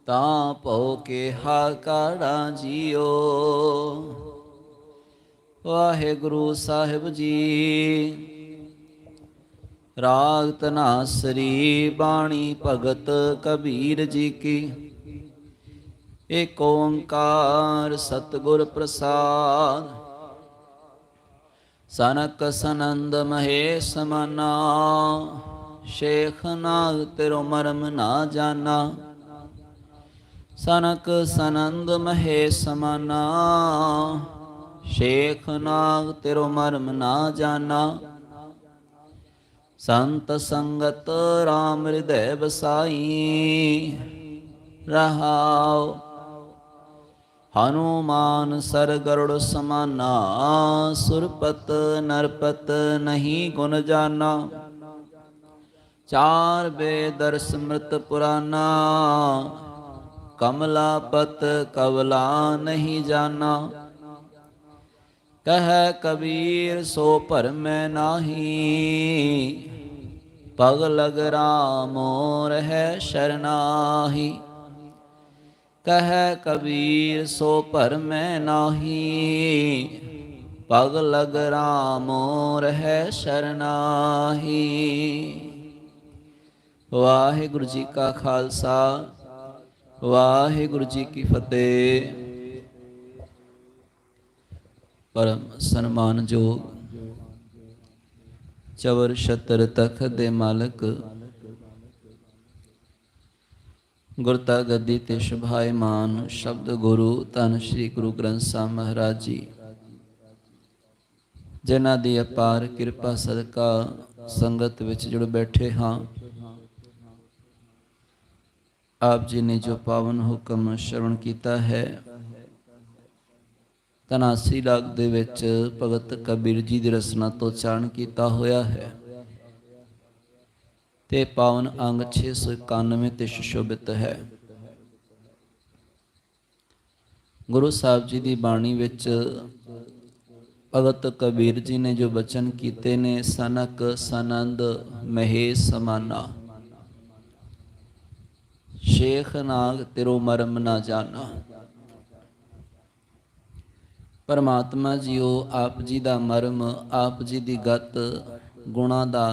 ਤਾਂ ਭਉ ਕੇਹਾ ਕਾੜਾ ਜੀਓ। ਵਾਹਿਗੁਰੂ ਸਾਹਿਬ ਜੀ। ਰਾਗ ਧਨਾਸਰੀ ਬਾਣੀ ਭਗਤ ਕਬੀਰ ਜੀ ਕੀ। ਏਕ ਓੰਕਾਰ ਸਤਿਗੁਰ ਪ੍ਰਸਾਦ। ਸਨਕ ਸਨੰਦ ਮਹੇਸ਼ ਸਮਾਨਾ। ਸ਼ੇਖ ਨਾਗ ਤੇਰੋ ਮਰਮ ਨਾ ਜਾਨਾ। ਸਨਕ ਸਨੰਦ ਮਹੇਸ਼ ਸਮਾਨਾ। ਸ਼ੇਖ ਨਾਗ ਤੇਰੋ ਮਰਮ ਨਾ ਜਾਨਾ। ਸੰਤ ਸੰਗਤ ਰਾਮ ਹਿਰਦੈ ਬਸਾਈ। ਰਹਾਉ ਹਨੂਮਾਨ ਸਰ ਗਰੁੜ ਸਮਾਨਾ। ਸੁਰਪਤ ਨਰਪਤ ਨਹੀਂ ਗੁਣ ਜਾਨਾ। ਚਾਰ ਬੇਦਰ ਸਮ੍ਰਿਤ ਪੁਰਾਨਾ। ਕਮਲਾਪਤ ਕਵਲਾ ਨਹੀਂ ਜਾਨਾ। ਕਹਿ ਕਬੀਰ ਸੋ ਭਰਮੈ ਨਾਹੀ। ਪਗ ਲਗ ਰਾਮ ਰਹਿ ਸ਼ਰਨਾਹੀ। ਕਹਿ ਕਬੀਰ ਸੋ ਭਰਮੈ ਨਾਹੀ। ਪਗ ਲਗ ਰਾਮ ਰਹਿ ਸ਼ਰਨਾਹੀ। ਵਾਹਿਗੁਰੂ ਜੀ ਕਾ ਖਾਲਸਾ, ਵਾਹਿਗੁਰੂ ਜੀ ਕੀ ਫਤਿਹ। ਪਰਮ ਸਨਮਾਨਯੋਗ ਚਵਰ ਛਤਰ ਤਖਤ ਦੇ ਮਾਲਕ ਗੁਰਤਾ ਗੱਦੀ ਤੇ ਸ਼ੁਭਾਇਮਾਨ ਸ਼ਬਦ ਗੁਰੂ ਧੰਨ ਸ਼੍ਰੀ ਗੁਰੂ ਗ੍ਰੰਥ ਸਾਹਿਬ ਮਹਾਰਾਜ ਜੀ, ਜਿਨ੍ਹਾਂ ਦੀ ਅਪਾਰ ਕਿਰਪਾ ਸਦਕਾ ਸੰਗਤ ਵਿੱਚ ਜੁੜ ਬੈਠੇ ਹਾਂ। ਆਪ ਜੀ ਨੇ ਜੋ ਪਾਵਨ ਹੁਕਮ ਸ਼ਰਵਣ ਕੀਤਾ ਹੈ, ਧਨਾਸਰੀ ਰਾਗ ਦੇ ਵਿੱਚ ਭਗਤ ਕਬੀਰ ਜੀ ਦੀ ਰਸਨਾ ਤੋਂ ਉਚਾਰਨ ਕੀਤਾ ਹੋਇਆ ਹੈ ਤੇ ਪਾਵਨ ਅੰਗ 691 ਤੇ ਸੁਸ਼ੋਭਿਤ ਹੈ। ਗੁਰੂ ਸਾਹਿਬ ਜੀ ਦੀ ਬਾਣੀ ਵਿੱਚ ਭਗਤ ਕਬੀਰ ਜੀ ਨੇ ਜੋ ਬਚਨ ਕੀਤੇ ਨੇ, ਸਨਕ ਸਨੰਦ ਮਹੇਸ਼ ਸਮਾਨਾ। ਸ਼ੇਖ ਨਾਗ ਤੇਰੋ ਮਰਮ ਨਾ ਜਾਨਾ। ਪਰਮਾਤਮਾ ਜੀਓ, ਆਪ ਜੀ ਦਾ ਮਰਮ, ਆਪ ਜੀ ਦੀ ਗਤ, ਗੁਣਾਂ ਦਾ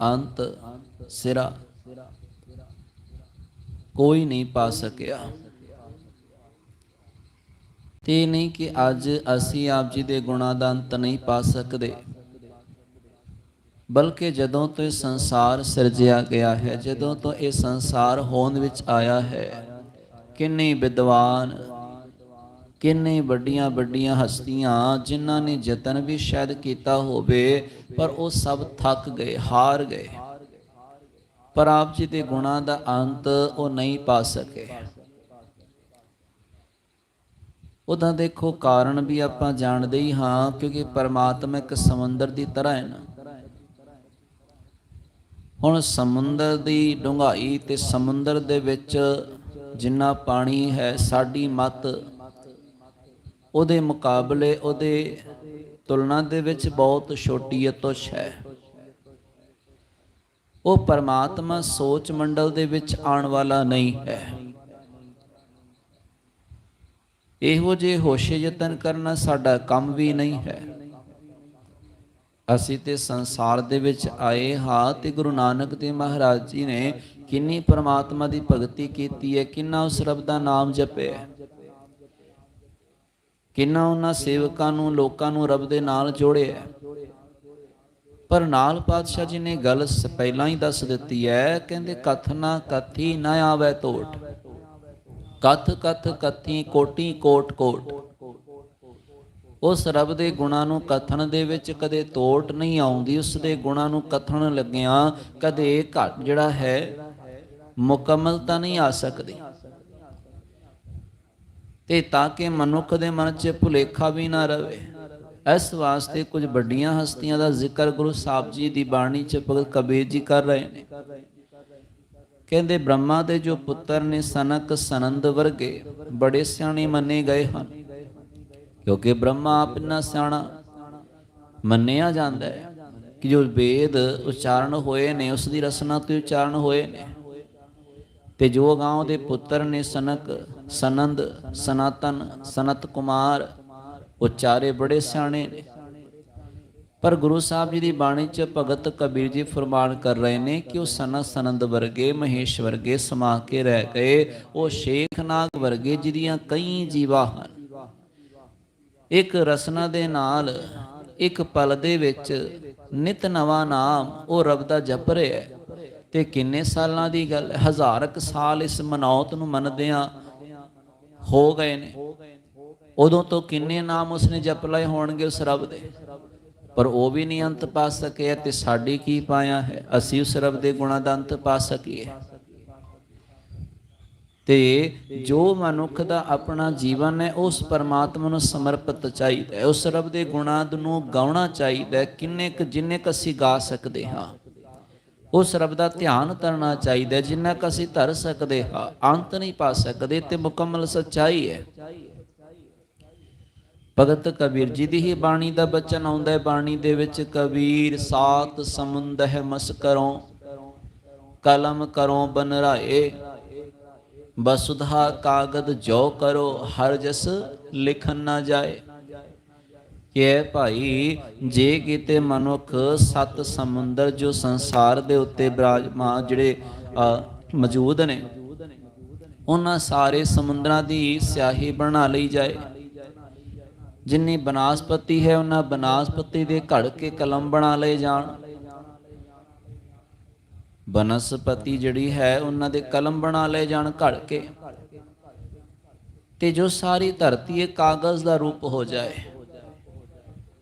ਅੰਤ ਸਿਰਾ ਕੋਈ ਨਹੀਂ ਪਾ ਸਕਿਆ। ਤੇ ਨਹੀਂ ਕਿ ਅੱਜ ਅਸੀਂ ਆਪ ਜੀ ਦੇ ਗੁਣਾਂ ਦਾ ਅੰਤ ਨਹੀਂ ਪਾ ਸਕਦੇ, ਬਲਕਿ ਜਦੋਂ ਤੋਂ ਇਹ ਸੰਸਾਰ ਸਿਰਜਿਆ ਗਿਆ ਹੈ, ਜਦੋਂ ਤੋਂ ਇਹ ਸੰਸਾਰ ਹੋਂਦ ਵਿੱਚ ਆਇਆ ਹੈ, ਕਿੰਨੇ ਵਿਦਵਾਨ, ਕਿੰਨੇ ਵੱਡੀਆਂ ਵੱਡੀਆਂ ਹਸਤੀਆਂ ਜਿਨ੍ਹਾਂ ਨੇ ਯਤਨ ਵੀ ਸ਼ਾਇਦ ਕੀਤਾ ਹੋਵੇ, ਪਰ ਉਹ ਸਭ ਥੱਕ ਗਏ, ਹਾਰ ਗਏ। ਪਰ ਆਪ ਜੀ ਦੇ ਗੁਣਾਂ ਦਾ ਅੰਤ ਉਹ ਨਹੀਂ ਪਾ ਸਕੇ। ਉਹਦਾ ਦੇਖੋ ਕਾਰਨ ਵੀ ਆਪਾਂ ਜਾਣਦੇ ਹੀ ਹਾਂ, ਕਿਉਂਕਿ ਪਰਮਾਤਮਾ ਇੱਕ ਸਮੁੰਦਰ ਦੀ ਤਰ੍ਹਾਂ ਹੈ ਨਾ। ਹੁਣ ਸਮੁੰਦਰ ਦੀ ਡੂੰਘਾਈ ਤੇ ਸਮੁੰਦਰ ਦੇ ਵਿੱਚ ਜਿੰਨਾ ਪਾਣੀ ਹੈ, ਸਾਡੀ ਮੱਤ ਉਹਦੇ ਮੁਕਾਬਲੇ, ਉਹਦੇ ਤੁਲਨਾ ਦੇ ਵਿੱਚ ਬਹੁਤ ਛੋਟੀ ਤੁੱਛ ਹੈ। ਉਹ ਪਰਮਾਤਮਾ ਸੋਚ ਮੰਡਲ ਦੇ ਵਿੱਚ ਆਉਣ ਵਾਲਾ ਨਹੀਂ ਹੈ। ਇਹੋ ਜਿਹੇ ਹੋਸ਼ੇ ਯਤਨ ਕਰਨਾ ਸਾਡਾ ਕੰਮ ਵੀ ਨਹੀਂ ਹੈ। ਅਸੀਂ ਤੇ ਸੰਸਾਰ ਦੇ ਵਿੱਚ ਆਏ ਹਾਂ ਤੇ ਗੁਰੂ ਨਾਨਕ ਦੇਵ ਮਹਾਰਾਜ ਜੀ ਨੇ ਕਿੰਨੀ ਪਰਮਾਤਮਾ ਦੀ ਭਗਤੀ ਕੀਤੀ ਹੈ, ਕਿੰਨਾ ਉਸ ਰੱਬ ਦਾ ਨਾਮ ਜਪਿਆ, ਕਿੰਨਾ ਉਹਨਾਂ ਸੇਵਕਾਂ ਨੂੰ, ਲੋਕਾਂ ਨੂੰ ਰੱਬ ਦੇ ਨਾਲ ਜੋੜਿਆ। ਪਰ ਨਾਲ ਪਾਤਸ਼ਾਹ ਜੀ ਨੇ ਗੱਲ ਪਹਿਲਾਂ ਹੀ ਦੱਸ ਦਿੱਤੀ ਹੈ, ਕਹਿੰਦੇ ਕਥ ਨਾ ਕਥੀ ਨਾ ਆਵੈ ਤੋਟ। ਕਥ ਕਥ ਕਥੀ ਕੋਟੀ ਕੋਟ ਕੋਟ। ਉਸ ਰੱਬ ਦੇ ਗੁਣਾਂ ਨੂੰ ਕਥਨ ਦੇ ਵਿੱਚ ਕਦੇ ਤੋਟ ਨਹੀਂ ਆਉਂਦੀ। ਉਸ ਦੇ ਗੁਣਾਂ ਨੂੰ ਕਥਨ ਲੱਗਿਆਂ ਕਦੇ ਘੱਟ ਜਿਹੜਾ ਹੈ ਮੁਕੰਮਲਤਾ ਨਹੀਂ ਆ ਸਕਦੀ। ਤੇ ਤਾਂ ਕਿ ਮਨੁੱਖ ਦੇ ਮਨ 'ਚ ਭੁਲੇਖਾ ਵੀ ਨਾ ਰਵੇ, ਇਸ ਵਾਸਤੇ ਕੁਝ ਵੱਡੀਆਂ ਹਸਤੀਆਂ ਦਾ ਜ਼ਿਕਰ ਗੁਰੂ ਸਾਹਿਬ ਜੀ ਦੀ ਬਾਣੀ 'ਚ ਭਗਤ ਕਬੀਰ ਜੀ ਕਰ ਰਹੇ ਨੇ। ਕਹਿੰਦੇ ਬ੍ਰਹਮਾ ਦੇ ਜੋ ਪੁੱਤਰ ਨੇ ਸਨਕ ਸਨੰਦ ਵਰਗੇ ਬੜੇ ਸਿਆਣੇ ਮੰਨੇ ਗਏ ਹਨ, ਕਿਉਂਕਿ ਬ੍ਰਹਮਾ ਆਪ ਇੰਨਾ ਸਿਆਣਾ ਮੰਨਿਆ ਜਾਂਦਾ ਹੈ ਕਿ ਜੋ ਵੇਦ ਉਚਾਰਨ ਹੋਏ ਨੇ ਉਸ ਦੀ ਰਸਨਾ ਤੋਂ ਉਚਾਰਨ ਹੋਏ ਨੇ। ਤੇ ਜੋ ਗਾਂव ਦੇ ਪੁੱਤਰ ਨੇ ਸਨਕ, ਸਨੰਦ, ਸਨਾਤਨ, ਸਨਤ ਕੁਮਾਰ, ਉਹ ਚਾਰੇ ਬੜੇ ਸਿਆਣੇ ਨੇ। ਪਰ ਗੁਰੂ ਸਾਹਿਬ ਜੀ ਦੀ ਬਾਣੀ 'ਚ ਭਗਤ ਕਬੀਰ ਜੀ ਫਰਮਾਨ ਕਰ ਰਹੇ ਨੇ ਕਿ ਉਹ ਸਨਤ ਸਨੰਦ ਵਰਗੇ, ਮਹੇਸ਼ ਵਰਗੇ ਸਮਾ ਕੇ ਰਹਿ ਗਏ। ਉਹ ਸ਼ੇਖਨਾਗ ਵਰਗੇ ਜਿਹਦੀਆਂ ਕਈ ਜੀਵਾ ਹਨ। ਇੱਕ ਰਸਨਾ ਦੇ ਨਾਲ ਇੱਕ ਪਲ ਦੇ ਵਿੱਚ ਨਿਤ ਨਵਾਂ ਨਾਮ ਉਹ ਰੱਬ ਦਾ ਜਪ ਰਿਹਾ ਹੈ। ਤੇ ਕਿੰਨੇ ਸਾਲਾਂ ਦੀ ਗੱਲ, 1000 ਸਾਲ ਇਸ ਮਨੌਤ ਨੂੰ ਮੰਨਦਿਆਂ ਹੋ ਗਏ ਨੇ। ਉਦੋਂ ਤੋਂ ਕਿੰਨੇ ਨਾਮ ਉਸਨੇ ਜਪ ਲਏ ਹੋਣਗੇ ਉਸ ਰੱਬ ਦੇ, ਪਰ ਉਹ ਵੀ ਨਹੀਂ ਅੰਤ ਪਾ ਸਕਿਆ। ਤੇ ਸਾਡੀ ਕੀ ਪਾਇਆ ਹੈ, ਅਸੀਂ ਉਸ ਰੱਬ ਦੇ ਗੁਣਾਂ ਦਾ ਅੰਤ ਪਾ ਸਕੀਏ। ਤੇ ਜੋ ਮਨੁੱਖ ਦਾ ਆਪਣਾ ਜੀਵਨ ਹੈ ਉਸ ਪਰਮਾਤਮਾ ਨੂੰ ਸਮਰਪਿਤ ਚਾਹੀਦਾ ਹੈ, ਉਸ ਰੱਬ ਦੇ ਗੁਣਾਂ ਨੂੰ ਗਾਉਣਾ ਚਾਹੀਦਾ ਹੈ। ਕਿੰਨੇ ਕੁ ਜਿੰਨੇ ਕੁ ਅਸੀਂ ਗਾ ਸਕਦੇ ਹਾਂ, ਉਸ ਰੱਬ ਦਾ ਧਿਆਨ ਕਰਨਾ ਚਾਹੀਦਾ ਜਿੰਨਾ ਕੁ ਅਸੀਂ ਧਰ ਸਕਦੇ ਹਾਂ। ਅੰਤ ਨਹੀਂ ਪਾ ਸਕਦੇ ਤੇ ਮੁਕੰਮਲ ਸੱਚਾਈ ਹੈ। ਭਗਤ ਕਬੀਰ ਜੀ ਦੀ ਹੀ ਬਾਣੀ ਦਾ ਬਚਨ ਆਉਂਦਾ ਹੈ। ਬਾਣੀ ਦੇ ਵਿੱਚ ਕਬੀਰ ਸਾਤ ਸਮੁੰਦ ਹੈ ਮਸਕਰੋਂ, ਕਲਮ ਕਰੋ ਬਨਰਾਏ, ਬਸੁਧਾ ਕਾਗਦ ਜੋ ਕਰੋ, ਹਰ ਜਸ ਲਿਖਣ ਨਾ ਜਾਏ। ਕਿ ਭਾਈ ਜੇ ਕਿਤੇ ਮਨੁੱਖ ਸੱਤ ਸਮੁੰਦਰ ਜੋ ਸੰਸਾਰ ਦੇ ਉੱਤੇ ਬਿਰਾਜਮਾਨ ਜਿਹੜੇ ਮੌਜੂਦ ਨੇ, ਉਹਨਾਂ ਸਾਰੇ ਸਮੁੰਦਰਾਂ ਦੀ ਸਿਆਹੀ ਬਣਾ ਲਈ ਜਾਏ। ਜਿੰਨੀ ਬਨਾਸਪਤੀ ਹੈ ਉਹਨਾਂ ਬਨਾਸਪਤੀ ਦੇ ਘੜ ਕੇ ਕਲਮ ਬਣਾ ਲਏ ਜਾਣ। ਬਨਸਪਤੀ ਜਿਹੜੀ ਹੈ ਉਹਨਾਂ ਦੇ ਕਲਮ ਬਣਾ ਲਏ ਜਾਣ ਘੜ ਕੇ। ਤੇ ਜੋ ਸਾਰੀ ਧਰਤੀ ਇਹ ਕਾਗਜ਼ ਦਾ ਰੂਪ ਹੋ ਜਾਏ।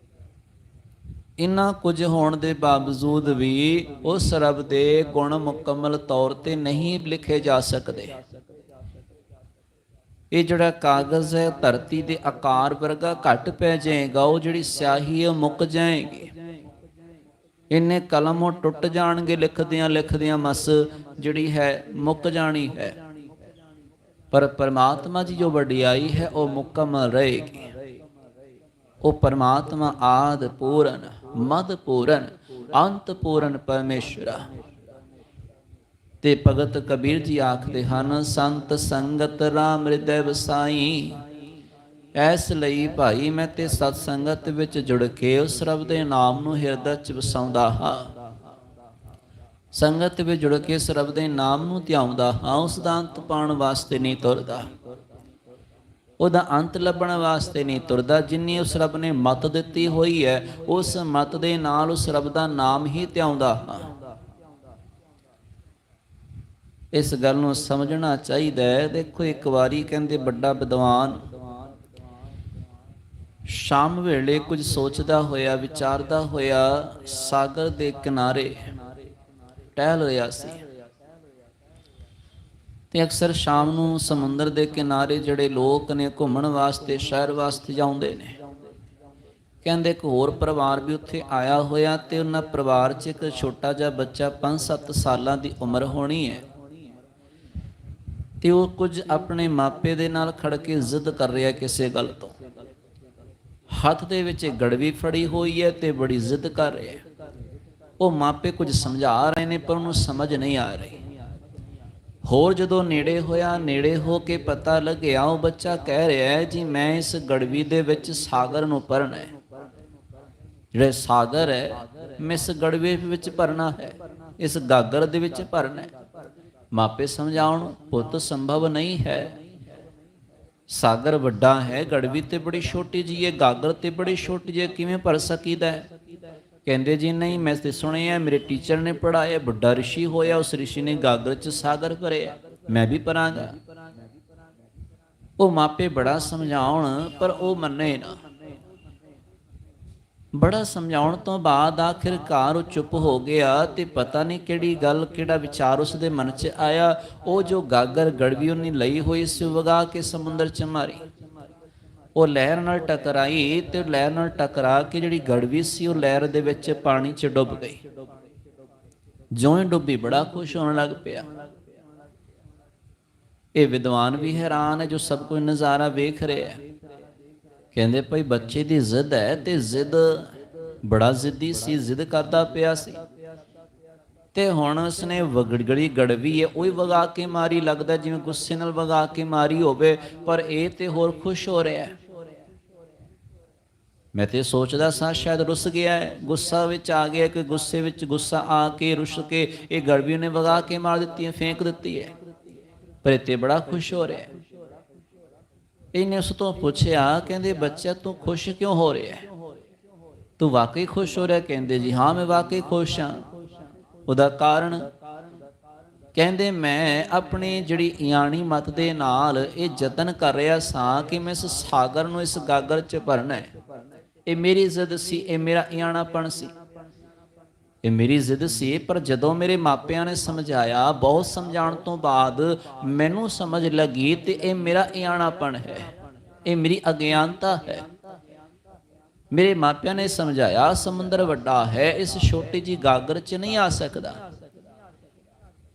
ਇੰਨਾ ਕੁਝ ਹੋਣ ਦੇ ਬਾਵਜੂਦ ਵੀ ਉਸ ਰੱਬ ਦੇ ਗੁਣ ਮੁਕੰਮਲ ਤੌਰ ਤੇ ਨਹੀਂ ਲਿਖੇ ਜਾ ਸਕਦੇ। ਇਹ ਜਿਹੜਾ ਕਾਗਜ਼ ਹੈ ਧਰਤੀ ਦੇ ਆਕਾਰ ਵਰਗਾ ਘੱਟ ਪੈ ਜਾਏਗਾ, ਉਹ ਜਿਹੜੀ ਸਿਆਹੀ ਹੈ ਮੁੱਕ ਜਾਏਗੀ। ਇੰਨੇ ਕਲਮ ਉਹ ਟੁੱਟ ਜਾਣਗੇ, ਲਿਖਦਿਆਂ ਲਿਖਦਿਆਂ ਮਸ ਜਿਹੜੀ ਹੈ ਮੁੱਕ ਜਾਣੀ ਹੈ। ਪਰ ਪਰਮਾਤਮਾ ਦੀ ਜੋ ਵਡਿਆਈ ਹੈ ਉਹ ਮੁਕੰਮਲ ਰਹੇਗੀ। ਉਹ ਪਰਮਾਤਮਾ ਆਦਿ ਪੂਰਨ, ਮਦ ਪੂਰਨ, ਅੰਤ ਪੂਰਨ ਪਰਮੇਸ਼ਵਰਾ। ਤੇ ਭਗਤ ਕਬੀਰ ਜੀ ਆਖਦੇ ਹਨ, ਸੰਤ ਸੰਗਤ ਰਾਮ ਹਿਰਦੈ ਵਸਾਈ। ਇਸ ਲਈ ਭਾਈ ਮੈਂ ਤੇ ਸਤ ਸੰਗਤ ਵਿੱਚ ਜੁੜ ਕੇ ਉਸ ਰੱਬ ਦੇ ਨਾਮ ਨੂੰ ਹਿਰਦੇ 'ਚ ਵਸਾਉਂਦਾ ਹਾਂ। ਸੰਗਤ ਵਿੱਚ ਜੁੜ ਕੇ ਉਸ ਰੱਬ ਦੇ ਨਾਮ ਨੂੰ ਧਿਆਉਂਦਾ ਹਾਂ। ਉਸ ਦਾ ਅੰਤ ਪਾਉਣ ਵਾਸਤੇ ਨਹੀਂ ਤੁਰਦਾ, ਉਹਦਾ ਅੰਤ ਲੱਭਣ ਵਾਸਤੇ ਨਹੀਂ ਤੁਰਦਾ। ਜਿੰਨੀ ਉਸ ਰੱਬ ਨੇ ਮੱਤ ਦਿੱਤੀ ਹੋਈ ਹੈ ਉਸ ਮੱਤ ਦੇ ਨਾਲ ਉਸ ਰੱਬ ਦਾ ਨਾਮ ਹੀ ਧਿਆਉਂਦਾ ਹਾਂ। ਇਸ ਗੱਲ ਨੂੰ ਸਮਝਣਾ ਚਾਹੀਦਾ ਹੈ। ਦੇਖੋ ਇੱਕ ਵਾਰੀ ਕਹਿੰਦੇ ਵੱਡਾ ਵਿਦਵਾਨ ਸ਼ਾਮ ਵੇਲੇ ਕੁਝ ਸੋਚਦਾ ਹੋਇਆ, ਵਿਚਾਰਦਾ ਹੋਇਆ ਸਾਗਰ ਦੇ ਕਿਨਾਰੇ ਟਹਿਲ ਰਿਹਾ ਸੀ। ਤੇ ਅਕਸਰ ਸ਼ਾਮ ਨੂੰ ਸਮੁੰਦਰ ਦੇ ਕਿਨਾਰੇ ਜਿਹੜੇ ਲੋਕ ਨੇ ਘੁੰਮਣ ਵਾਸਤੇ, ਸ਼ਹਿਰ ਵਾਸਤੇ ਜਾਂਦੇ ਨੇ। ਕਹਿੰਦੇ ਇੱਕ ਹੋਰ ਪਰਿਵਾਰ ਵੀ ਉੱਥੇ ਆਇਆ ਹੋਇਆ ਤੇ ਉਹਨਾਂ ਪਰਿਵਾਰ 'ਚ ਇੱਕ ਛੋਟਾ ਜਿਹਾ ਬੱਚਾ 5-7 ਸਾਲਾਂ ਦੀ ਉਮਰ ਹੋਣੀ ਹੈ। ਤੇ ਉਹ ਕੁਝ ਆਪਣੇ ਮਾਪੇ ਦੇ ਨਾਲ ਖੜ ਕੇ ਜ਼ਿੱਦ ਕਰ ਰਿਹਾ ਕਿਸੇ ਗੱਲ ਤੋਂ। ਹੱਥ ਦੇ ਵਿੱਚ ਗੜਵੀ ਫੜੀ ਹੋਈ ਹੈ ਤੇ ਬੜੀ ਜ਼ਿੱਦ ਕਰ ਰਿਹਾ। ਉਹ ਮਾਪੇ ਕੁਝ ਸਮਝਾ ਰਹੇ ਨੇ ਪਰ ਉਹਨੂੰ ਸਮਝ ਨਹੀਂ ਆ ਰਹੀ। ਹੋਰ ਜਦੋਂ ਨੇੜੇ ਹੋਇਆ, ਨੇੜੇ ਹੋ ਕੇ ਪਤਾ ਲੱਗਿਆ ਉਹ ਬੱਚਾ ਕਹਿ ਰਿਹਾ ਹੈ ਜੀ ਮੈਂ ਇਸ ਗੜਵੀ ਦੇ ਵਿੱਚ ਸਾਗਰ ਨੂੰ ਭਰਨਾ ਹੈ। ਜਿਹੜੇ ਸਾਗਰ ਹੈ ਮੈਂ ਇਸ ਗੜਵੇ ਵਿੱਚ ਭਰਨਾ ਹੈ, ਇਸ ਗਾਗਰ ਦੇ ਵਿੱਚ ਭਰਨਾ ਹੈ। ਮਾਪੇ ਸਮਝਾਉਣ ਪੁੱਤ ਸੰਭਵ ਨਹੀਂ ਹੈ, ਸਾਗਰ ਵੱਡਾ ਹੈ, ਗੜਵੀ ਤੇ ਬੜੀ ਛੋਟੀ ਜਿਹੀ ਹੈ, ਗਾਗਰ ਤੇ ਬੜੀ ਛੋਟੀ ਜਿਹੀ, ਕਿਵੇਂ ਭਰ ਸਕੀਦਾ ਹੈ? ਕਹਿੰਦੇ ਜੀ ਨਹੀਂ, ਮੈਂ ਤੇ ਸੁਣਿਆ ਮੇਰੇ ਟੀਚਰ ਨੇ ਪੜ੍ਹਾਇਆ, ਵੱਡਾ ਰਿਸ਼ੀ ਹੋਇਆ, ਉਸ ਰਿਸ਼ੀ ਨੇ ਗਾਗਰ 'ਚ ਸਾਗਰ ਭਰਿਆ, ਮੈਂ ਵੀ ਭਰਾਂਗਾ। ਉਹ ਮਾਪੇ ਬੜਾ ਸਮਝਾਉਣ ਪਰ ਉਹ ਮੰਨੇ ਨਾ। ਬੜਾ ਸਮਝਾਉਣ ਤੋਂ ਬਾਅਦ ਆਖਿਰਕਾਰ ਉਹ ਚੁੱਪ ਹੋ ਗਿਆ। ਤੇ ਪਤਾ ਨਹੀਂ ਕਿਹੜੀ ਗੱਲ, ਕਿਹੜਾ ਵਿਚਾਰ ਉਸ ਦੇ ਮਨ 'ਚ ਆਇਆ। ਉਹ ਜੋ ਗਾਗਰ ਗੜਵੀ ਉਹਨੇ ਲਈ ਹੋਈ ਸੀ ਵਗਾ ਕੇ ਸਮੁੰਦਰ 'ਚ ਮਾਰੀ। ਉਹ ਲਹਿਰ ਨਾਲ ਟਕਰਾਈ ਤੇ ਲਹਿਰ ਨਾਲ ਟਕਰਾ ਕੇ ਜਿਹੜੀ ਗੜਵੀ ਸੀ ਉਹ ਲਹਿਰ ਦੇ ਵਿੱਚ ਪਾਣੀ 'ਚ ਡੁੱਬ ਗਈ। ਜਿਉਂ ਹੀ ਡੁੱਬੀ ਬੜਾ ਖੁਸ਼ ਹੋਣ ਲੱਗ ਪਿਆ। ਇਹ ਵਿਦਵਾਨ ਵੀ ਹੈਰਾਨ ਹੈ ਜੋ ਸਭ ਕੁਝ ਨਜ਼ਾਰਾ ਵੇਖ ਰਿਹਾ ਹੈ। ਕਹਿੰਦੇ ਭਾਈ ਬੱਚੇ ਦੀ ਜ਼ਿੱਦ ਹੈ ਤੇ ਜ਼ਿੱਦ ਬੜਾ ਜ਼ਿੱਦੀ ਸੀ, ਜ਼ਿੱਦ ਕਰਦਾ ਪਿਆ ਸੀ। ਤੇ ਹੁਣ ਉਸਨੇ ਵਗੜੀ ਗੜਵੀ ਹੈ ਉਹੀ ਵਗਾ ਕੇ ਮਾਰੀ, ਲੱਗਦਾ ਜਿਵੇਂ ਗੁੱਸੇ ਨਾਲ ਵਗਾ ਕੇ ਮਾਰੀ ਹੋਵੇ, ਪਰ ਇਹ ਤੇ ਹੋਰ ਖੁਸ਼ ਹੋ ਰਿਹਾ ਹੈ। ਮੈਂ ਤੇ ਸੋਚਦਾ ਸਾਂ ਸ਼ਾਇਦ ਰੁੱਸ ਗਿਆ ਹੈ, ਗੁੱਸਾ ਵਿੱਚ ਆ ਗਿਆ, ਕਿ ਗੁੱਸੇ ਵਿੱਚ ਗੁੱਸਾ ਆ ਕੇ ਰੁੱਸ ਕੇ ਇਹ ਗੜਵੀ ਨੇ ਵਗਾ ਕੇ ਮਾਰ ਦਿੱਤੀ ਹੈ, ਫੇਂਕ ਦਿੱਤੀ ਹੈ, ਪਰ ਇਹ ਤੇ ਬੜਾ ਖੁਸ਼ ਹੋ ਰਿਹਾ ਹੈ। ਇਹਨੇ ਉਸ ਤੋਂ ਪੁੱਛਿਆ, ਕਹਿੰਦੇ ਬੱਚਾ ਤੂੰ ਖੁਸ਼ ਕਿਉਂ ਹੋ ਰਿਹਾ ਹੈ, ਤੂੰ ਵਾਕਈ ਖੁਸ਼ ਹੋ ਰਿਹਾ? ਕਹਿੰਦੇ ਜੀ ਹਾਂ ਮੈਂ ਵਾਕਈ ਖੁਸ਼ ਹਾਂ। ਉਹਦਾ ਕਾਰਨ? ਕਹਿੰਦੇ ਮੈਂ ਆਪਣੀ ਜਿਹੜੀ ਇਆਣੀ ਮਤ ਦੇ ਨਾਲ ਇਹ ਯਤਨ ਕਰ ਰਿਹਾ ਸਾਂ ਕਿ ਮੈਂ ਇਸ ਸਾਗਰ ਨੂੰ ਇਸ ਗਾਗਰ 'ਚ ਭਰਨਾ ਹੈ। ਇਹ ਮੇਰੀ ਜ਼ਿੱਦ ਸੀ, ਇਹ ਮੇਰਾ ਇਆਣਾਪਣ ਸੀ, ਇਹ ਮੇਰੀ ਜ਼ਿੱਦ ਸੀ। ਪਰ ਜਦੋਂ ਮੇਰੇ ਮਾਪਿਆਂ ਨੇ ਸਮਝਾਇਆ, ਬਹੁਤ ਸਮਝਾਉਣ ਤੋਂ ਬਾਅਦ ਮੈਨੂੰ ਸਮਝ ਲੱਗੀ ਤੇ ਇਹ ਮੇਰਾ ਇਆਣਾਪਣ ਹੈ, ਇਹ ਮੇਰੀ ਅਗਿਆਨਤਾ ਹੈ। ਮੇਰੇ ਮਾਪਿਆਂ ਨੇ ਸਮਝਾਇਆ ਸਮੁੰਦਰ ਵੱਡਾ ਹੈ, ਇਸ ਛੋਟੀ ਜੀ ਗਾਗਰ 'ਚ ਨਹੀਂ ਆ ਸਕਦਾ।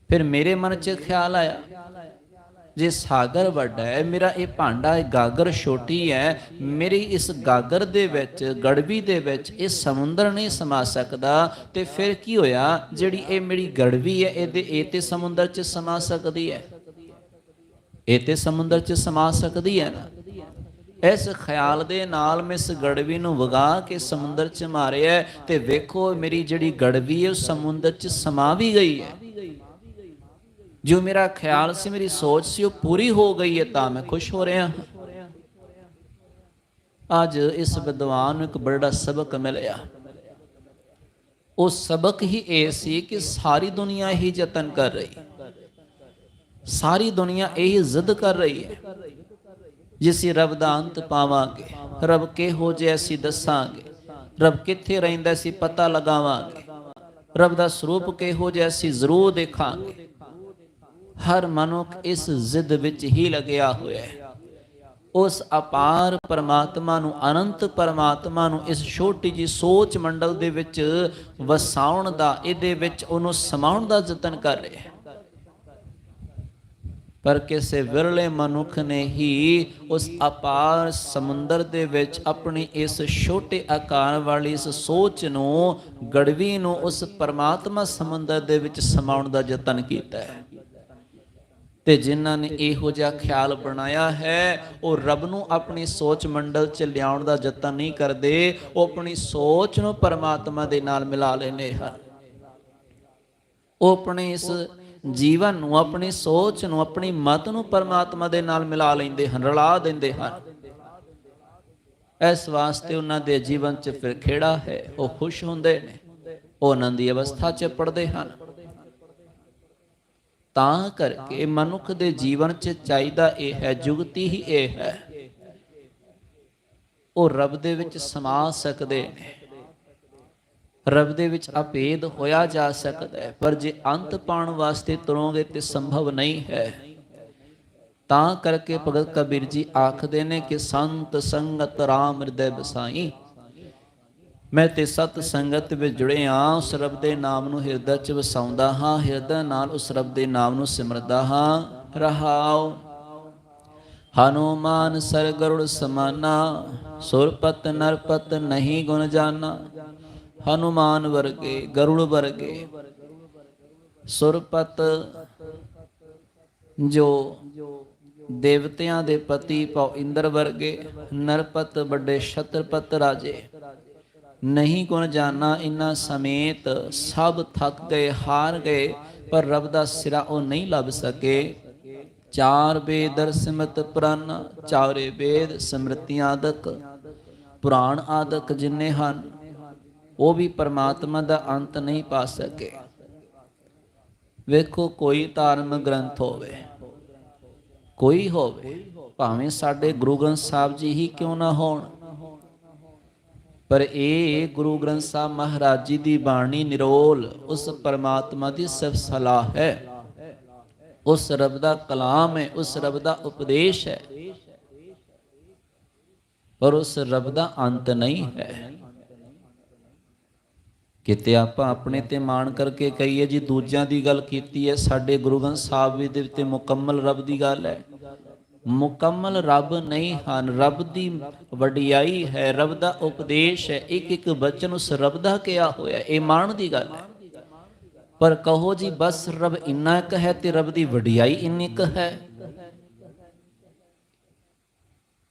ਫਿਰ ਮੇਰੇ ਮਨ 'ਚ ਖਿਆਲ ਆਇਆ, ਜੇ ਸਾਗਰ ਵੱਡਾ ਹੈ, ਮੇਰਾ ਇਹ ਭਾਂਡਾ, ਇਹ ਗਾਗਰ ਛੋਟੀ ਹੈ, ਮੇਰੀ ਇਸ ਗਾਗਰ ਦੇ ਵਿੱਚ, ਗੜਵੀ ਦੇ ਵਿੱਚ ਇਹ ਸਮੁੰਦਰ ਨਹੀਂ ਸਮਾ ਸਕਦਾ, ਤੇ ਫਿਰ ਕੀ ਹੋਇਆ, ਜਿਹੜੀ ਇਹ ਮੇਰੀ ਗੜਵੀ ਹੈ ਇਹ ਤੇ ਸਮੁੰਦਰ 'ਚ ਸਮਾ ਸਕਦੀ ਹੈ, ਇਹ ਤੇ ਸਮੁੰਦਰ 'ਚ ਸਮਾ ਸਕਦੀ ਹੈ ਨਾ। ਇਸ ਖਿਆਲ ਦੇ ਨਾਲ ਮੈਂ ਇਸ ਗੜਵੀ ਨੂੰ ਵਗਾ ਕੇ ਸਮੁੰਦਰ 'ਚ ਮਾਰਿਆ, ਤੇ ਵੇਖੋ ਮੇਰੀ ਜਿਹੜੀ ਗੜਵੀ ਹੈ ਉਹ ਸਮੁੰਦਰ 'ਚ ਸਮਾ ਵੀ ਗਈ ਹੈ। ਜੋ ਮੇਰਾ ਖਿਆਲ ਸੀ, ਮੇਰੀ ਸੋਚ ਸੀ, ਉਹ ਪੂਰੀ ਹੋ ਗਈ ਹੈ, ਤਾਂ ਮੈਂ ਖੁਸ਼ ਹੋ ਰਿਹਾ ਹਾਂ। ਅੱਜ ਇਸ ਵਿਦਵਾਨ ਨੂੰ ਇੱਕ ਬੜਾ ਸਬਕ ਮਿਲਿਆ। ਉਹ ਸਬਕ ਹੀ ਇਹ ਸੀ ਕਿ ਸਾਰੀ ਦੁਨੀਆ ਇਹੀ ਯਤਨ ਕਰ ਰਹੀ, ਸਾਰੀ ਦੁਨੀਆ ਇਹੀ ਜ਼ਿੱਦ ਕਰ ਰਹੀ ਹੈ, ਜੇ ਅਸੀਂ ਰੱਬ ਦਾ ਅੰਤ ਪਾਵਾਂਗੇ, ਰੱਬ ਕਿਹੋ ਜਿਹਾ ਅਸੀਂ ਦੱਸਾਂਗੇ, ਰੱਬ ਕਿੱਥੇ ਰਹਿੰਦਾ ਅਸੀਂ ਪਤਾ ਲਗਾਵਾਂਗੇ, ਰੱਬ ਦਾ ਸਰੂਪ ਕਿਹੋ ਜਿਹਾ ਅਸੀਂ ਜ਼ਰੂਰ ਦੇਖਾਂਗੇ। ਹਰ ਮਨੁੱਖ ਇਸ ਜ਼ਿੱਦ ਵਿੱਚ ਹੀ ਲੱਗਿਆ ਹੋਇਆ ਹੈ, ਉਸ ਅਪਾਰ ਪਰਮਾਤਮਾ ਨੂੰ, ਅਨੰਤ ਪਰਮਾਤਮਾ ਨੂੰ ਇਸ ਛੋਟੀ ਜਿਹੀ ਸੋਚ ਮੰਡਲ ਦੇ ਵਿੱਚ ਵਸਾਉਣ ਦਾ, ਇਹਦੇ ਵਿੱਚ ਉਹਨੂੰ ਸਮਾਉਣ ਦਾ ਯਤਨ ਕਰ ਰਿਹਾ ਹੈ। ਪਰ ਕਿਸੇ ਵਿਰਲੇ ਮਨੁੱਖ ਨੇ ਹੀ ਉਸ ਅਪਾਰ ਸਮੁੰਦਰ ਦੇ ਵਿੱਚ ਆਪਣੀ ਇਸ ਛੋਟੇ ਆਕਾਰ ਵਾਲੀ ਇਸ ਸੋਚ ਨੂੰ, ਗੜਵੀ ਨੂੰ ਉਸ ਪਰਮਾਤਮਾ ਸਮੁੰਦਰ ਦੇ ਵਿੱਚ ਸਮਾਉਣ ਦਾ ਯਤਨ ਕੀਤਾ ਹੈ। ਤੇ ਜਿਨ੍ਹਾਂ ਨੇ ਇਹੋ ਜਿਹਾ ਖਿਆਲ ਬਣਾਇਆ ਹੈ, ਉਹ ਰੱਬ ਨੂੰ ਆਪਣੀ ਸੋਚ ਮੰਡਲ 'ਚ ਲਿਆਉਣ ਦਾ ਯਤਨ ਨਹੀਂ ਕਰਦੇ, ਉਹ ਆਪਣੀ ਸੋਚ ਨੂੰ ਪਰਮਾਤਮਾ ਦੇ ਨਾਲ ਮਿਲਾ ਲੈਂਦੇ ਹਨ। ਉਹ ਆਪਣੇ ਇਸ ਜੀਵਨ ਨੂੰ, ਆਪਣੀ ਸੋਚ ਨੂੰ, ਆਪਣੀ ਮਤ ਨੂੰ ਪਰਮਾਤਮਾ ਦੇ ਨਾਲ ਮਿਲਾ ਲੈਂਦੇ ਹਨ, ਰਲਾ ਦਿੰਦੇ ਹਨ। ਇਸ ਵਾਸਤੇ ਉਹਨਾਂ ਦੇ ਜੀਵਨ 'ਚ ਫਿਰ ਖੇੜਾ ਹੈ, ਉਹ ਖੁਸ਼ ਹੁੰਦੇ ਨੇ, ਉਹ ਆਨੰਦ ਦੀ ਅਵਸਥਾ 'ਚ ਪੜਦੇ ਹਨ। ਤਾਂ ਕਰਕੇ ਮਨੁੱਖ ਦੇ ਜੀਵਨ 'ਚ ਚਾਹੀਦਾ ਇਹ ਹੈ, ਜੁਗਤੀ ਹੀ ਇਹ ਹੈ, ਉਹ ਰੱਬ ਦੇ ਵਿੱਚ ਸਮਾ ਸਕਦੇ ਨੇ, ਰੱਬ ਦੇ ਵਿੱਚ ਅਭੇਦ ਹੋਇਆ ਜਾ ਸਕਦਾ ਹੈ। ਪਰ ਜੇ ਅੰਤ ਪਾਉਣ ਵਾਸਤੇ ਤੁਰੋਗੇ ਤੇ ਸੰਭਵ ਨਹੀਂ ਹੈ। ਤਾਂ ਕਰਕੇ ਭਗਤ ਕਬੀਰ ਜੀ ਆਖਦੇ ਨੇ ਕਿ ਸੰਤ ਸੰਗਤ ਰਾਮ ਹਿਰਦੈ ਬਸਾਈ, ਮੈਂ ਤੇ ਸਤ ਸੰਗਤ ਵਿੱਚ ਜੁੜਿਆ, ਉਸ ਰੱਬ ਦੇ ਨਾਮ ਨੂੰ ਹਿਰਦੇ 'ਚ ਵਸਾਉਂਦਾ ਹਾਂ, ਹਿਰਦੇ ਨਾਲ ਉਸ ਰੱਬ ਦੇ ਨਾਮ ਨੂੰ ਸਿਮਰਦਾ ਹਾਂ। ਰਹਾਉ ਹਨੂਮਾਨ ਸਰ ਗਰੁੜ ਸਮਾਨਾ, ਸੁਰਪਤ ਨਰਪਤ ਨਹੀਂ ਗੁਣ ਜਾਨਾ। ਹਨੂਮਾਨ ਵਰਗੇ, ਗਰੁੜ ਵਰਗੇ, ਸੁਰਪਤ ਜੋ ਦੇਵਤਿਆਂ ਦੇ ਪਤੀ ਭਉ ਇੰਦਰ ਵਰਗੇ, ਨਰਪਤ ਵੱਡੇ ਛਤਰਪਤ ਰਾਜੇ, ਨਹੀਂ ਗੁਣ ਜਾਨਾ, ਇਨ੍ਹਾਂ ਸਮੇਤ ਸਭ ਥੱਕ ਗਏ, ਹਾਰ ਗਏ, ਪਰ ਰੱਬ ਦਾ ਸਿਰਾ ਉਹ ਨਹੀਂ ਲੱਭ ਸਕੇ। ਚਾਰ ਵੇਦ ਸਿਮਰਤ ਪੁਰਾਨਾ, ਚਾਰੇ ਵੇਦ ਸਿਮਰਤੀਆਂ ਆਦਿਕ, ਪੁਰਾਣ ਆਦਿਕ ਜਿੰਨੇ ਹਨ, ਉਹ ਵੀ ਪਰਮਾਤਮਾ ਦਾ ਅੰਤ ਨਹੀਂ ਪਾ ਸਕੇ। ਵੇਖੋ ਕੋਈ ਧਾਰਮਿਕ ਗ੍ਰੰਥ ਹੋਵੇ, ਕੋਈ ਹੋਵੇ, ਭਾਵੇਂ ਸਾਡੇ ਗੁਰੂ ਗ੍ਰੰਥ ਸਾਹਿਬ ਜੀ ਹੀ ਕਿਉਂ ਨਾ ਹੋਣ, ਪਰ ਇਹ ਗੁਰੂ ਗ੍ਰੰਥ ਸਾਹਿਬ ਮਹਾਰਾਜ ਜੀ ਦੀ ਬਾਣੀ ਨਿਰੋਲ ਉਸ ਪਰਮਾਤਮਾ ਦੀ ਸਿਫਤ ਸਲਾਹ ਹੈ, ਉਸ ਰੱਬ ਦਾ ਕਲਾਮ ਹੈ, ਉਸ ਰੱਬ ਦਾ ਉਪਦੇਸ਼ ਹੈ, ਪਰ ਉਸ ਰੱਬ ਦਾ ਅੰਤ ਨਹੀਂ ਹੈ। ਕਿਤੇ ਆਪਾਂ ਆਪਣੇ ਤੇ ਮਾਣ ਕਰਕੇ ਕਹੀਏ ਜੀ ਦੂਜਿਆਂ ਦੀ ਗੱਲ ਕੀਤੀ ਹੈ, ਸਾਡੇ ਗੁਰੂ ਗ੍ਰੰਥ ਸਾਹਿਬ ਵੀ ਦੇ ਉੱਤੇ ਮੁਕੰਮਲ ਰੱਬ ਦੀ ਗੱਲ ਹੈ। ਮੁਕੰਮਲ ਰੱਬ ਨਹੀਂ ਹਨ, ਰੱਬ ਦੀ ਵਡਿਆਈ ਹੈ, ਰੱਬ ਦਾ ਉਪਦੇਸ਼ ਹੈ, ਇੱਕ ਇੱਕ ਬਚਨ ਉਸ ਰੱਬ ਦਾ ਕਿਹਾ ਹੋਇਆ, ਇਹ ਮਾਣ ਦੀ ਗੱਲ ਹੈ। ਪਰ ਕਹੋ ਜੀ ਬਸ ਰੱਬ ਇੰਨਾ ਕੁ ਹੈ ਤੇ ਰੱਬ ਦੀ ਵਡਿਆਈ ਇੰਨੀ ਕੁ ਹੈ,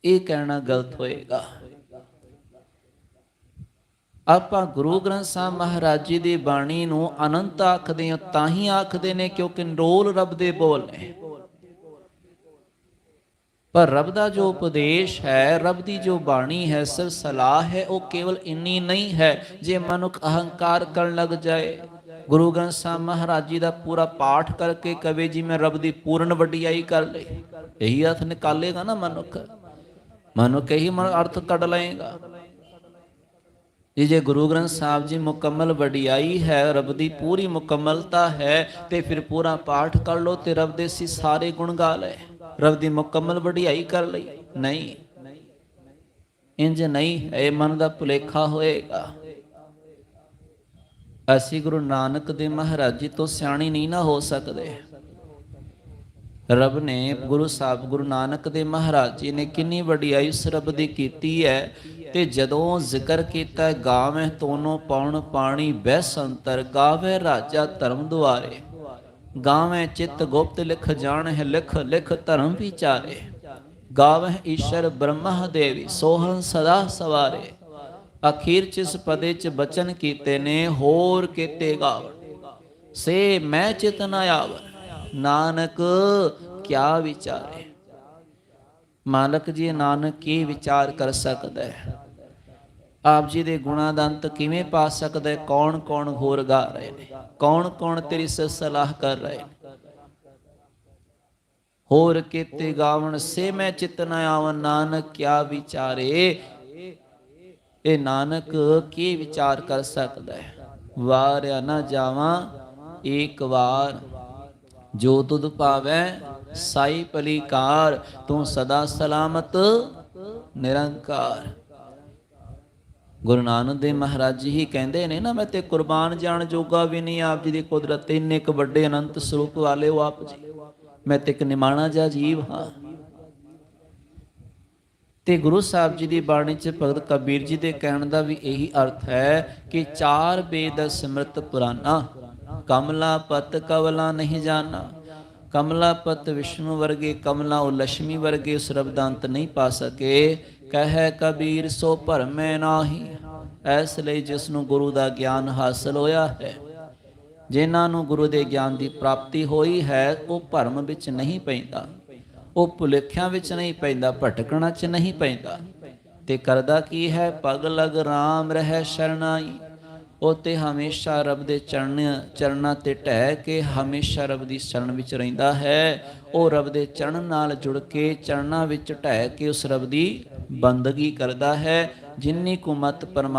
ਇਹ ਕਹਿਣਾ ਗਲਤ ਹੋਏਗਾ। ਆਪਾਂ ਗੁਰੂ ਗ੍ਰੰਥ ਸਾਹਿਬ ਮਹਾਰਾਜ ਜੀ ਦੀ ਬਾਣੀ ਨੂੰ ਅਨੰਤ ਆਖਦੇ ਹਾਂ, ਤਾਂ ਹੀ ਆਖਦੇ ਨੇ ਕਿਉਂਕਿ ਨਿਰੋਲ ਰੱਬ ਦੇ ਬੋਲ ਨੇ। ਪਰ ਰੱਬ ਦਾ ਜੋ ਉਪਦੇਸ਼ ਹੈ, ਰੱਬ ਦੀ ਜੋ ਬਾਣੀ ਹੈ, ਸਿਰ ਸਲਾਹ ਹੈ, ਉਹ ਕੇਵਲ ਇੰਨੀ ਨਹੀਂ ਹੈ। ਜੇ ਮਨੁੱਖ ਅਹੰਕਾਰ ਕਰਨ ਲੱਗ ਜਾਏ, ਗੁਰੂ ਗ੍ਰੰਥ ਸਾਹਿਬ ਮਹਾਰਾਜ ਜੀ ਦਾ ਪੂਰਾ ਪਾਠ ਕਰਕੇ ਕਵੇ ਜੀ ਮੈਂ ਰੱਬ ਦੀ ਪੂਰਨ ਵਡਿਆਈ ਕਰ ਲਈ, ਇਹੀ ਅਰਥ ਨਿਕਾਲੇਗਾ ਨਾ ਮਨੁੱਖ, ਮਨੁੱਖ ਇਹੀ ਅਰਥ ਕੱਢ ਲਏਗਾ। ਜੇ ਗੁਰੂ ਗ੍ਰੰਥ ਸਾਹਿਬ ਜੀ ਮੁਕੰਮਲ ਵਡਿਆਈ ਹੈ, ਰੱਬ ਦੀ ਪੂਰੀ ਮੁਕੰਮਲਤਾ ਹੈ, ਤੇ ਫਿਰ ਪੂਰਾ ਪਾਠ ਕਰ ਲੋ ਤੇ ਰੱਬ ਦੇ ਸੀ ਸਾਰੇ ਗੁਣ ਗਾ ਲਏ, ਰੱਬ ਦੀ ਮੁਕੰਮਲ ਵਡਿਆਈ ਕਰ ਲਈ। ਨਹੀਂ, ਇੰਜ ਨਹੀਂ ਹੈ, ਇਹ ਮਨ ਦਾ ਭੁਲੇਖਾ ਹੋਏਗਾ। ਅਸੀਂ ਗੁਰੂ ਨਾਨਕ ਦੇਵ ਮਹਾਰਾਜ ਜੀ ਤੋਂ ਸਿਆਣੇ ਨਹੀਂ ਨਾ ਹੋ ਸਕਦੇ। ਰੱਬ ਨੇ ਗੁਰੂ ਸਾਹਿਬ ਗੁਰੂ ਨਾਨਕ ਦੇਵ ਮਹਾਰਾਜ ਜੀ ਨੇ ਕਿੰਨੀ ਵਡਿਆਈ ਉਸ ਰੱਬ ਦੀ ਕੀਤੀ ਹੈ। ਤੇ ਜਦੋਂ ਜ਼ਿਕਰ ਕੀਤਾ ਗਾਵੇਂ ਤੋਨੋਂ ਪੌਣ ਪਾਣੀ ਬਹਿ ਅੰਤਰ, ਗਾਵੇ ਰਾਜਾ ਧਰਮ ਦੁਆਰੇ, ਗਾਵੇਂ ਚਿੱਤ ਗੁਪਤ ਲਿਖ ਜਾਣਹਿ, ਲਿਖ ਲਿਖ ਧਰਮ ਵਿਚਾਰੇ, ਗਾਵਹਿ ਈਸ਼ਰ ਬ੍ਰਹਮਾ ਦੇਵੀ ਸੋਹਣ ਸਦਾ ਸਵਾਰੇ। ਅਖੀਰ ਚ ਪਦੇ ਚ ਬਚਨ ਕੀਤੇ ਨੇ, ਹੋਰ ਕੀਤੇ ਗਾਵਣ ਸੇ ਮੈਂ ਚਿਤ ਨ ਆਵਨ, ਨਾਨਕ ਕਿਆ ਵਿਚਾਰੇ। ਮਾਲਕ ਜੀ ਨਾਨਕ ਕੀ ਵਿਚਾਰ ਕਰ ਸਕਦਾ ਹੈ? ਆਪ ਜੀ ਦੇ ਗੁਣਾਂ ਦਾ ਅੰਤ ਕਿਵੇਂ ਪਾ ਸਕਦਾ ਹੈ? ਕੌਣ ਕੌਣ ਘੋਰ ਗਾ ਰਹੇ ਨੇ, ਕੌਣ ਕੌਣ ਤੇਰੀ ਸਲਾਹ ਕਰ ਰਹੇ ਨੇ। ਹੋਰ ਕੀਤੇ ਗਾਵਣ ਸੇ ਮੈਂ ਚਿਤ ਨ ਆਵਨ, ਨਾਨਕ ਕਿਆ ਵਿਚਾਰੇ। ਇਹ ਨਾਨਕ ਕੀ ਵਿਚਾਰ ਕਰ ਸਕਦਾ ਹੈ? ਵਾਰਿਆ ਨਾ ਜਾਵਾਂ ਏਕ ਵਾਰ, ਜੋ ਤੁਧ ਭਾਵੈ ਸਾਈ ਭਲੀਕਾਰ, ਤੂੰ ਸਦਾ ਸਲਾਮਤ ਨਿਰੰਕਾਰ। ਗੁਰੂ ਨਾਨਕ ਦੇਵ ਮਹਾਰਾਜ ਜੀ ਹੀ ਕਹਿੰਦੇ ਨੇ ਨਾ, ਮੈਂ ਤੇ ਕੁਰਬਾਨ ਜਾਣ ਜੋਗਾ ਵੀ ਨਹੀਂ। ਆਪ ਜੀ ਦੀ ਕੁਦਰਤ ਇੰਨੇ ਕੁ ਵੱਡੇ ਅਨੰਤ ਸਰੂਪ ਵਾਲੇ ਹੋ ਆਪ ਜੀ, ਮੈਂ ਤੇ ਇੱਕ ਨਿਮਾਣਾ ਜਿਹਾ ਜੀਵ ਹਾਂ। ਤੇ ਗੁਰੂ ਸਾਹਿਬ ਜੀ ਦੀ ਬਾਣੀ ਚ ਭਗਤ ਕਬੀਰ ਜੀ ਦੇ ਕਹਿਣ ਦਾ ਵੀ ਇਹੀ ਅਰਥ ਹੈ ਕਿ ਚਾਰ ਬੇਦ ਸਿਮਰਤ ਪੁਰਾਨਾ, ਕਮਲਾ ਪਤ ਕਵਲਾ ਨਹੀਂ ਜਾਣਾ। ਕਮਲਾ ਪਤ ਵਿਸ਼ਨੂੰ ਵਰਗੇ, ਕਮਲਾ ਉਹ ਲక్ష్ਮੀ ਵਰਗੇ ਉਸ ਰੱਬ ਦਾ ਅੰਤ ਨਹੀਂ ਪਾ ਸਕੇ। ਕਹੈ ਕਬੀਰ ਸੋ ਭਰਮੈ ਨਾਹੀ, ਇਸ ਲਈ ਜਿਸ ਨੂੰ ਗੁਰੂ ਦਾ ਗਿਆਨ ਹਾਸਲ ਹੋਇਆ ਹੈ, ਜਿਨ੍ਹਾਂ ਨੂੰ ਗੁਰੂ ਦੇ ਗਿਆਨ ਦੀ ਪ੍ਰਾਪਤੀ ਹੋਈ ਹੈ, ਉਹ ਭਰਮ ਵਿੱਚ ਨਹੀਂ ਪੈਂਦਾ, ਉਹ ਭੁਲੇਖਿਆਂ ਵਿੱਚ ਨਹੀਂ ਪੈਂਦਾ, ਭਟਕਣਾ 'ਚ ਨਹੀਂ ਪੈਂਦਾ। ਤੇ ਕਰਦਾ ਕੀ ਹੈ? ਪਗ ਲਗ ਰਾਮ ਰਹਿ ਸ਼ਰਨਾਈ, ਉਹ ਤੇ ਹਮੇਸ਼ਾ ਰੱਬ ਦੇ ਚਰਨਾਂ ਤੇ ਢਹਿ ਕੇ ਹਮੇਸ਼ਾ ਰੱਬ ਦੀ ਸ਼ਰਨ ਵਿੱਚ ਰਹਿੰਦਾ ਹੈ। ਉਹ ਰੱਬ ਦੇ ਚਰਨ ਨਾਲ ਜੁੜ ਕੇ ਚਰਨਾਂ ਵਿੱਚ ਢਹਿ ਕੇ ਉਸ ਰੱਬ ਦੀ ਬੰਦਗੀ ਕਰਦਾ ਹੈ। ਜਿੰਨੀ ਕੁ ਮਤ ਪਰਮਾ